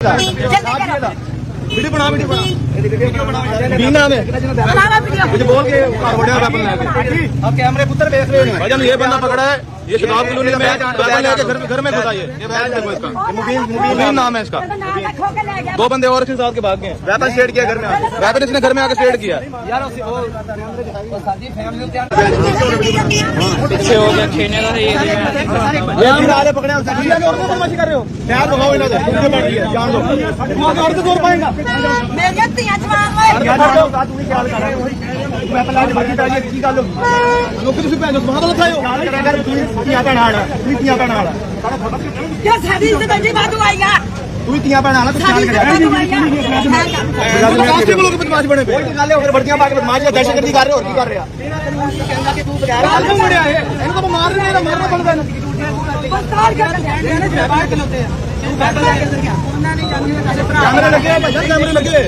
Video बना की नाम है मुझे बोल के वेपन लेके अब कैमरे पुत्र देख रहे हैं भाईजान। ये बंदा पकड़ा है, ये शताब कॉलोनी में वेपन लेके घर में घुसा। ये मुबीन नाम है इसका। 2 बंदे और इसके साथ के भाग गए। वेपन स्टेट किया घर में आके, वेपन इसने घर में आके स्टेट किया। पीछे हो गया खेने का ये पकड़े कर रहे हो पैर लगाओ इन्होंने जान दो तो जोर पाएगा दहशतगर्दी कर रहे हो कर रहे कैमरे लगे कैमरे लगे